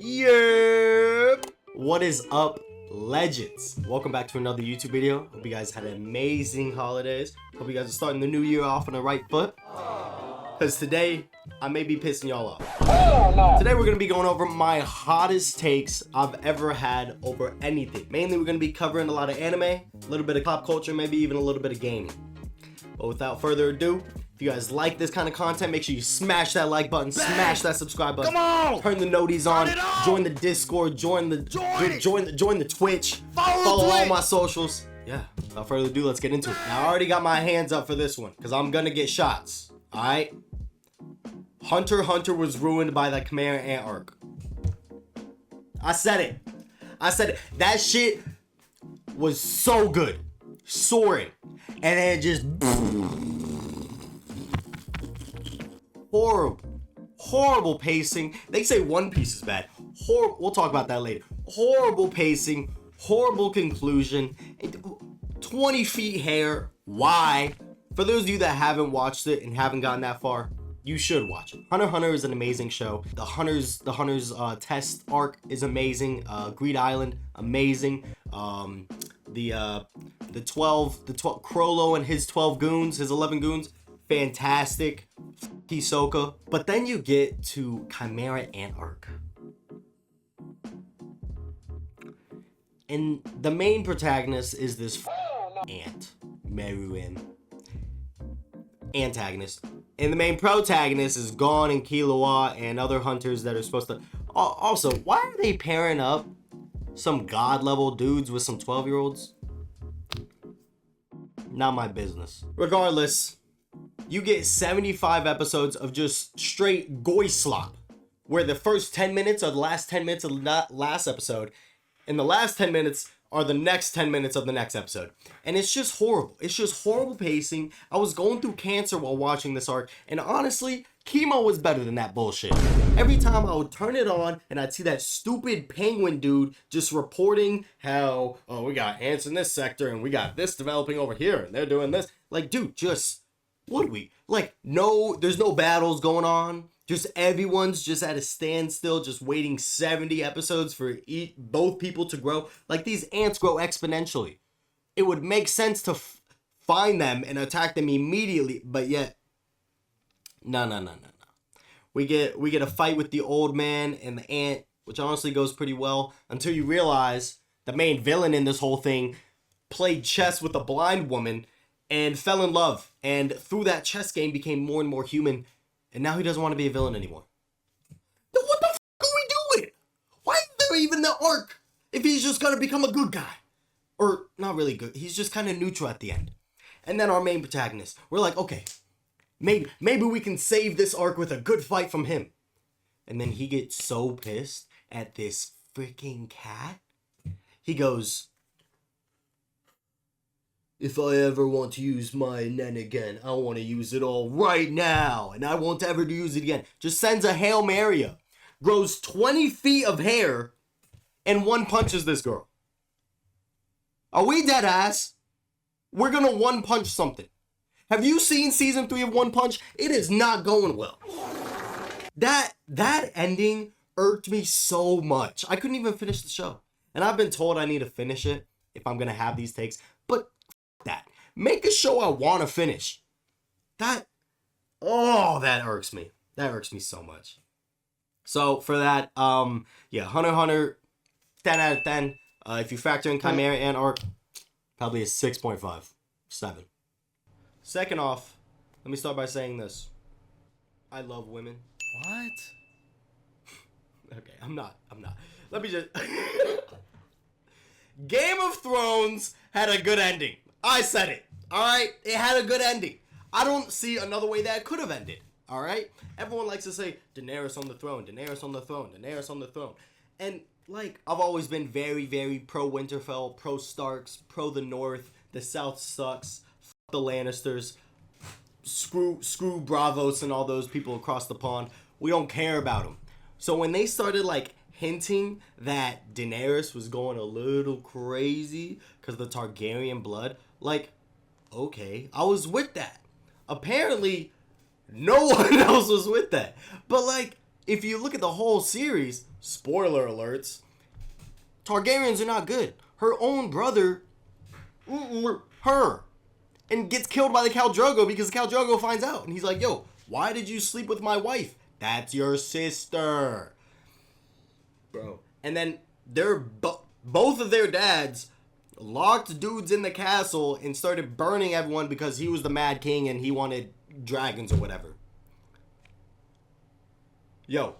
Yep. What is up, legends? Welcome back to another YouTube video. Hope you guys had amazing holidays. Hope you guys are starting the new year off on the right foot. Because today, I may be pissing y'all off. Today we're going to be going over my hottest takes I've ever had over anything. Mainly we're going to be covering a lot of anime, a little bit of pop culture, maybe even a little bit of gaming. But without further ado, if you guys like this kind of content, make sure you smash that like button, smash that subscribe button, turn the noties on, join the Discord, join the Twitch, follow all my socials. Yeah, without further ado, let's get into it. Now, I already got my hands up for this one because I'm gonna get shots. All right. Hunter x Hunter was ruined by the Chimera Ant arc. I said it. That shit was so good, soaring, and then it just horrible pacing. They say One Piece is bad. We'll talk about that later. Horrible pacing, horrible conclusion. 20 feet hair. Why? For those of you that haven't watched it and haven't gotten that far, you should watch it. Hunter x Hunter is an amazing show. The Hunter's test arc is amazing. Greed Island, amazing. The 12 Crollo and his 12 goons, his 11 goons, fantastic. Hisoka. But then you get to Chimera Ant arc. And the main protagonist is this ant, Meruem. Antagonist. And the main protagonist is Gon and Killua and other hunters that are supposed to... Also, why are they pairing up some god-level dudes with some 12-year-olds? Not my business. Regardless, you get 75 episodes of just straight goy slop, where the first 10 minutes are the last 10 minutes of the last episode, and the last 10 minutes are the next 10 minutes of the next episode. And it's just horrible. It's just horrible pacing. I was going through cancer while watching this arc, and honestly, chemo was better than that bullshit. Every time I would turn it on and I'd see that stupid penguin dude just reporting how, oh, we got ants in this sector and we got this developing over here and they're doing this. Like, dude, just, what do we? Like, no, there's no battles going on. Just everyone's just at a standstill, just waiting 70 episodes for both people to grow. Like, these ants grow exponentially. It would make sense to find them and attack them immediately, but yet, no. We get a fight with the old man and the ant, which honestly goes pretty well, until you realize the main villain in this whole thing played chess with a blind woman and fell in love, and through that chess game became more and more human. And now he doesn't want to be a villain anymore. Then what the f*** are we doing? Why is there even the arc if he's just going to become a good guy? Or, not really good. He's just kind of neutral at the end. And then our main protagonist. We're like, okay, maybe we can save this arc with a good fight from him. And then he gets so pissed at this freaking cat. He goes, if I ever want to use my nen again, I want to use it all right now. And I won't ever use it again. Just sends a Hail Mary up. Grows 20 feet of hair. And one punches this girl. Are we dead ass? We're going to one punch something. Have you seen season 3 of One Punch? It is not going well. That ending irked me so much. I couldn't even finish the show. And I've been told I need to finish it if I'm going to have these takes. But that. Make a show I want to finish. That irks me. That irks me so much. So for that, yeah, Hunter x Hunter, 10 out of 10. If you factor in Chimera Ant arc, probably a 6.5, 7. Second off, let me start by saying this. I love women. What? Okay, I'm not. Let me just... Game of Thrones had a good ending. I said it. Alright? It had a good ending. I don't see another way that it could have ended. Alright? Everyone likes to say, Daenerys on the throne, Daenerys on the throne, Daenerys on the throne. And, like, I've always been very, very pro-Winterfell, pro-Starks, pro-the North. The South sucks. F*** the Lannisters. Screw Bravos and all those people across the pond. We don't care about them. So when they started, like, hinting that Daenerys was going a little crazy because of the Targaryen blood, like, okay, I was with that. Apparently, no one else was with that. But, like, if you look at the whole series, spoiler alerts, Targaryens are not good. Her own brother, her, and gets killed by the Khal Drogo because the Khal Drogo finds out. And he's like, yo, why did you sleep with my wife? That's your sister. Bro. And then both of their dads locked dudes in the castle and started burning everyone because he was the Mad King and he wanted dragons or whatever. Yo,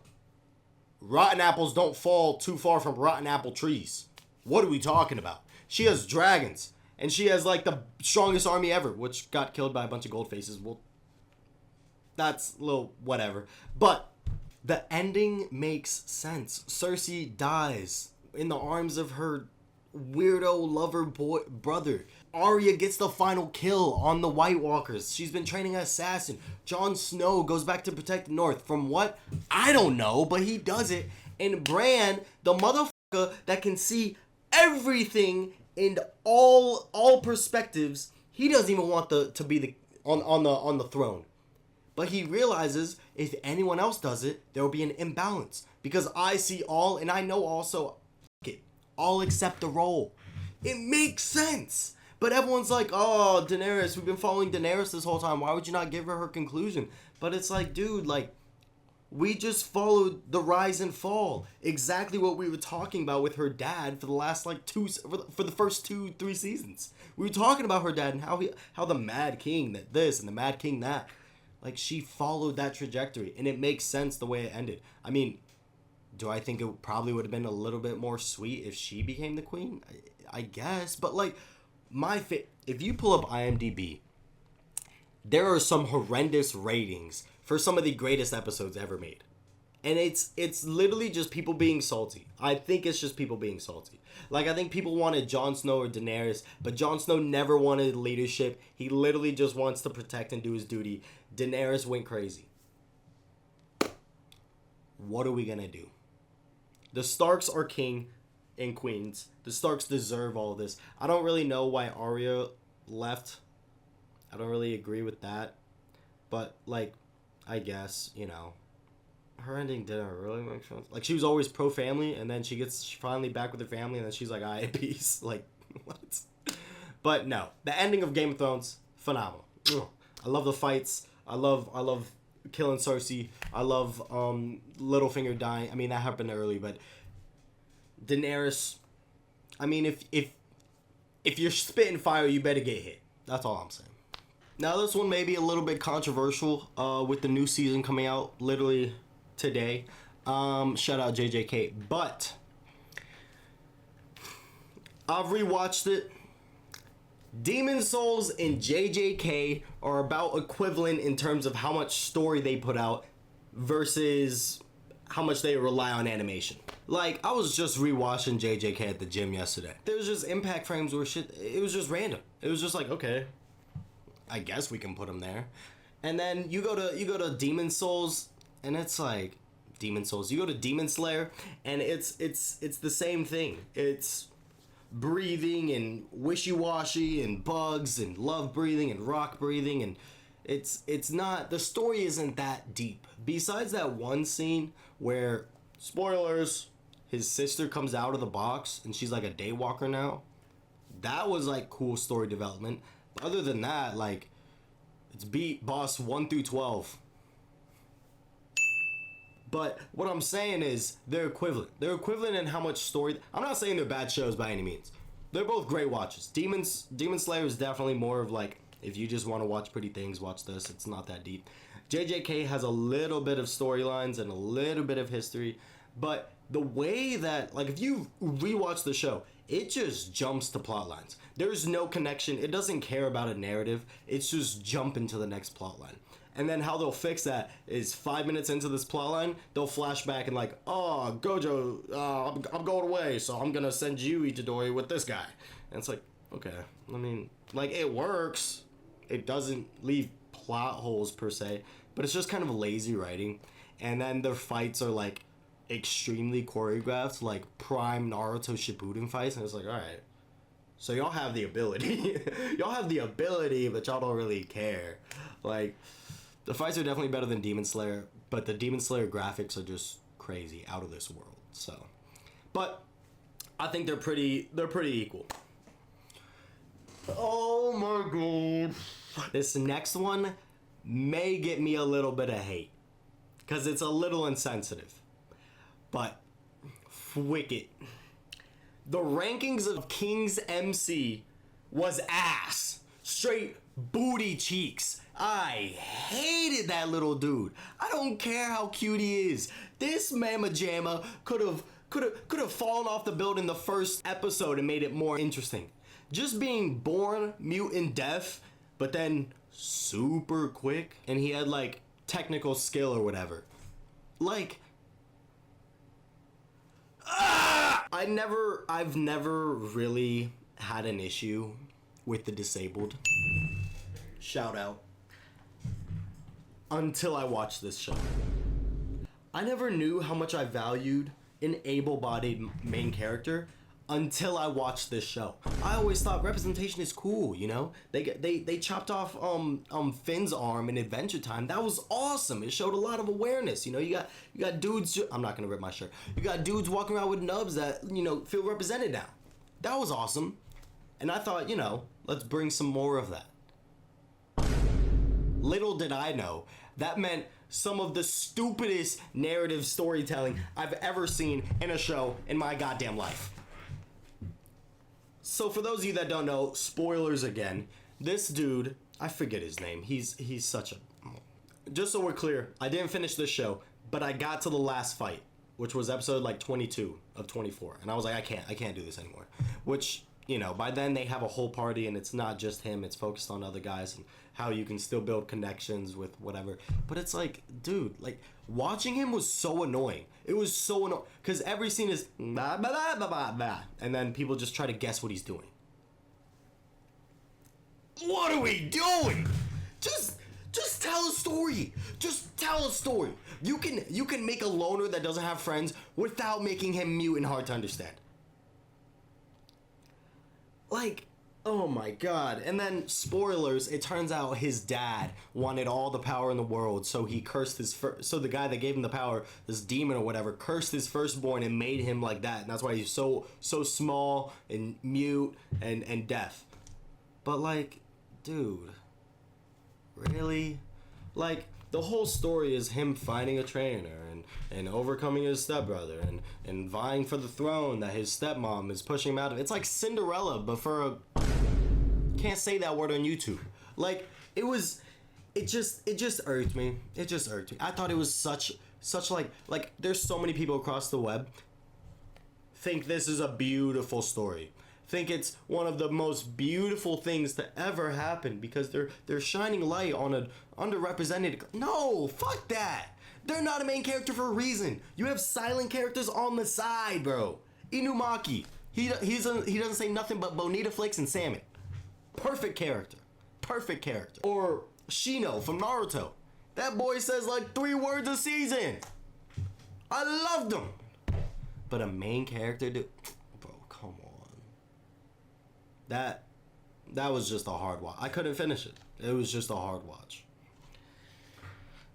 rotten apples don't fall too far from rotten apple trees. What are we talking about? She has dragons, and she has like the strongest army ever, which got killed by a bunch of gold faces. Well, that's a little whatever. But the ending makes sense. Cersei dies in the arms of her weirdo lover brother. Arya gets the final kill on the White Walkers. She's been training an assassin. Jon Snow goes back to protect the North. From what? I don't know, but he does it. And Bran, the motherfucker that can see everything in all perspectives, he doesn't even want to be on the throne. But he realizes if anyone else does it, there will be an imbalance. Because I see all, and I know also, I'll accept the role. It makes sense. But everyone's like, oh, Daenerys, we've been following Daenerys this whole time. Why would you not give her conclusion? But it's like, dude, like, we just followed the rise and fall. Exactly what we were talking about with her dad for the last, like, for the first 2-3 seasons. We were talking about her dad and how the Mad King that this and the Mad King that. Like, she followed that trajectory. And it makes sense the way it ended. I mean, do I think it probably would have been a little bit more sweet if she became the queen? I guess. But, like, if you pull up IMDb, there are some horrendous ratings for some of the greatest episodes ever made. And it's literally just people being salty. I think it's just people being salty. Like, I think people wanted Jon Snow or Daenerys, but Jon Snow never wanted leadership. He literally just wants to protect and do his duty. Daenerys went crazy. What are we gonna do? The Starks are king and queens. The Starks deserve all of this. I don't really know why Arya left. I don't really agree with that. But, like, I guess, you know, her ending didn't really make sense. Like, she was always pro-family, and then she's finally back with her family, and then she's like, alright, peace. Like, what? But no, the ending of Game of Thrones, phenomenal. Ugh. I love the fights. I love killing Cersei. I love Littlefinger dying. I mean, that happened early, but Daenerys, I mean, if you're spitting fire, you better get hit. That's all I'm saying. Now, this one may be a little bit controversial with the new season coming out literally today. Shout out JJK. But I've rewatched it. Demon Souls and JJK are about equivalent in terms of how much story they put out versus how much they rely on animation. Like, I was just rewatching JJK at the gym yesterday. There was just impact frames where shit, it was just random. It was just like, okay, I guess we can put them there. And then you go to Demon Souls, and it's like Demon Souls. You go to Demon Slayer, and it's the same thing. It's breathing and wishy-washy and bugs and love breathing and rock breathing, and it's not, the story isn't that deep. Besides that one scene where, spoilers, his sister comes out of the box and she's like a daywalker now. That was like cool story development. But other than that, like, it's beat boss 1 through 12. But what I'm saying is they're equivalent. They're equivalent in how much story. I'm not saying they're bad shows by any means. They're both great watches. Demon Slayer is definitely more of like, if you just want to watch pretty things, watch this. It's not that deep. JJK has a little bit of storylines and a little bit of history. But the way that, like, if you rewatch the show, it just jumps to plot lines. There's no connection. It doesn't care about a narrative. It's just jumping to the next plot line. And then how they'll fix that is 5 minutes into this plotline, they'll flash back and like, oh, Gojo, I'm going away, so I'm going to send you Itadori with this guy. And it's like, okay. I mean, like, it works. It doesn't leave plot holes per se, but it's just kind of lazy writing. And then their fights are like extremely choreographed, like prime Naruto Shippuden fights. And it's like, all right, so y'all have the ability. Y'all have the ability, but y'all don't really care. Like, the fights are definitely better than Demon Slayer. But the Demon Slayer graphics are just crazy, out of this world. So, but I think they're pretty equal. Oh my god. This next one may get me a little bit of hate because it's a little insensitive. But wicked. The rankings of King's MC was ass. Straight booty cheeks. I hated that little dude. I don't care how cute he is. This Mama Jamma could have fallen off the building the first episode and made it more interesting. Just being born mute and deaf, but then super quick, and he had like technical skill or whatever. Like, I've never really had an issue with the disabled. Shout out. Until I watched this show. I never knew how much I valued an able-bodied main character until I watched this show. I always thought representation is cool, you know? They chopped off Finn's arm in Adventure Time. That was awesome. It showed a lot of awareness. You know, you got dudes. I'm not gonna rip my shirt. You got dudes walking around with nubs that, you know, feel represented now. That was awesome. And I thought, you know, let's bring some more of that. Little did I know, that meant some of the stupidest narrative storytelling I've ever seen in a show in my goddamn life. So for those of you that don't know, spoilers again, this dude, I forget his name, he's such a... Just so we're clear, I didn't finish this show, but I got to the last fight, which was episode like 22 of 24, and I was like, I can't do this anymore. Which, you know, by then they have a whole party and it's not just him, it's focused on other guys and how you can still build connections with whatever. But it's like, dude, like, watching him was so annoying. It was so annoying. Because every scene is blah, blah, blah, blah, blah, blah, and then people just try to guess what he's doing. What are we doing? Just tell a story. Just tell a story. You can make a loner that doesn't have friends without making him mute and hard to understand. Like, oh my god. And then, spoilers, it turns out his dad wanted all the power in the world, so he cursed his so the guy that gave him the power, this demon or whatever, cursed his firstborn and made him like that, and that's why he's so small and mute and deaf. But like, dude, really? Like, the whole story is him finding a trainer and overcoming his stepbrother and vying for the throne that his stepmom is pushing him out of. It's like Cinderella, but for a... Can't say that word on YouTube. Like, it just irked me. It just irked me. I thought it was such like there's so many people across the web think this is a beautiful story. Think it's one of the most beautiful things to ever happen because they're shining light on an underrepresented... No, fuck that. They're not a main character for a reason. You have silent characters on the side, bro. Inumaki. He doesn't say nothing but bonita flakes and salmon. Perfect character. Perfect character. Or Shino from Naruto. That boy says like 3 words a season. I loved him. But a main character, dude, bro, come on. That was just a hard watch. I couldn't finish it. It was just a hard watch.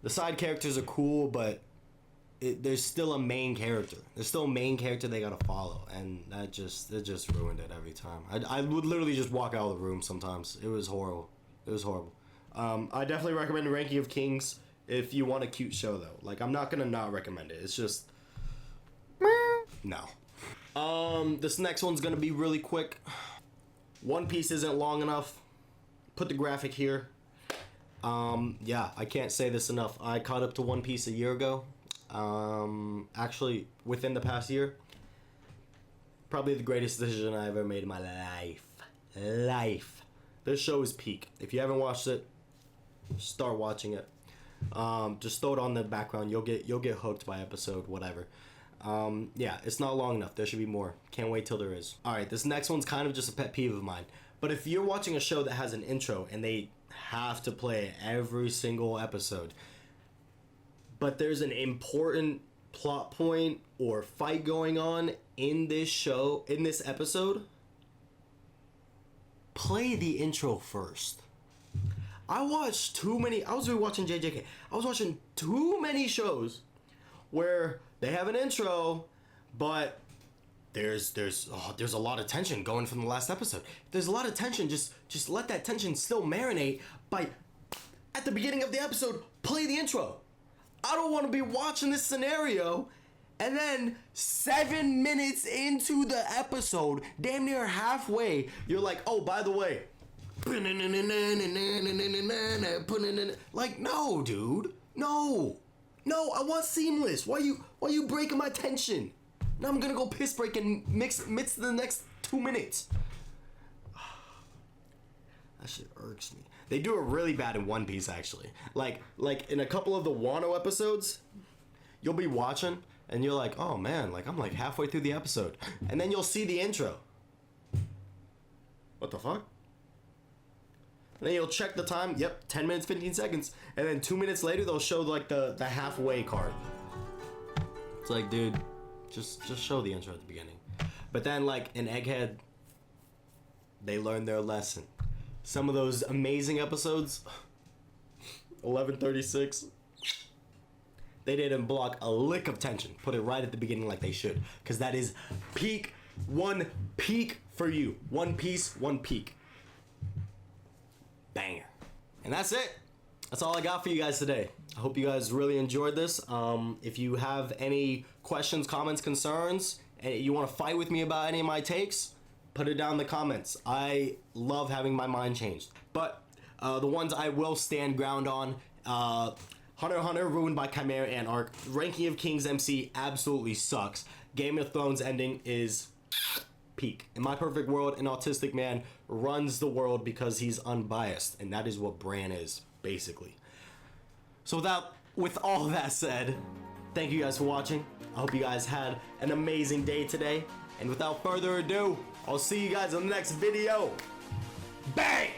The side characters are cool, but there's still a main character. There's still a main character they gotta follow, and it just ruined it every time. I would literally just walk out of the room sometimes. It was horrible. It was horrible. I definitely recommend Ranking of Kings if you want a cute show, though. Like, I'm not gonna not recommend it. It's just... No. This next one's gonna be really quick. One Piece isn't long enough. Put the graphic here. Yeah, I can't say this enough. I caught up to One Piece a year ago. Actually, within the past year. Probably the greatest decision I ever made in my life. This show is peak. If you haven't watched it, start watching it. Just throw it on the background. You'll get hooked by episode, whatever. Yeah, it's not long enough. There should be more. Can't wait till there is. Alright, this next one's kind of just a pet peeve of mine. But if you're watching a show that has an intro and they have to play every single episode, but there's an important plot point or fight going on in this show, in this episode, play the intro first. I watched too many. I was rewatching JJK. I was watching too many shows where they have an intro, but there's a lot of tension going from the last episode. There's a lot of tension. Just let that tension still marinate by at the beginning of the episode play the intro. I don't want to be watching this scenario and then 7 minutes into the episode, damn near halfway, you're like, oh, by the way. Like, no, dude. No, I want seamless. Why you breaking my tension? Now I'm gonna go piss break and mix the next 2 minutes. That shit irks me. They do it really bad in One Piece, actually. Like in a couple of the Wano episodes, you'll be watching and you're like, oh man, like I'm like halfway through the episode, and then you'll see the intro. What the fuck? And then you'll check the time. Yep, 10 minutes, 15 seconds, and then 2 minutes later they'll show like the halfway card. It's like, dude, just show the intro at the beginning. But then like in Egghead, they learned their lesson. Some of those amazing episodes, 1136, they didn't block a lick of tension. Put it right at the beginning like they should. Because that is peak, one peak for you. One Piece, one peak. Banger. And that's it. That's all I got for you guys today. I hope you guys really enjoyed this. If you have any questions, comments, concerns, and you want to fight with me about any of my takes, put it down in the comments. I love having my mind changed. But the ones I will stand ground on, Hunter x Hunter ruined by Chimera Ant arc. Ranking of Kings MC absolutely sucks. Game of Thrones ending is peak. In my perfect world, an autistic man runs the world because he's unbiased, and that is what Bran is, basically. So with all that said, thank you guys for watching. I hope you guys had an amazing day today. And without further ado, I'll see you guys in the next video. Bang!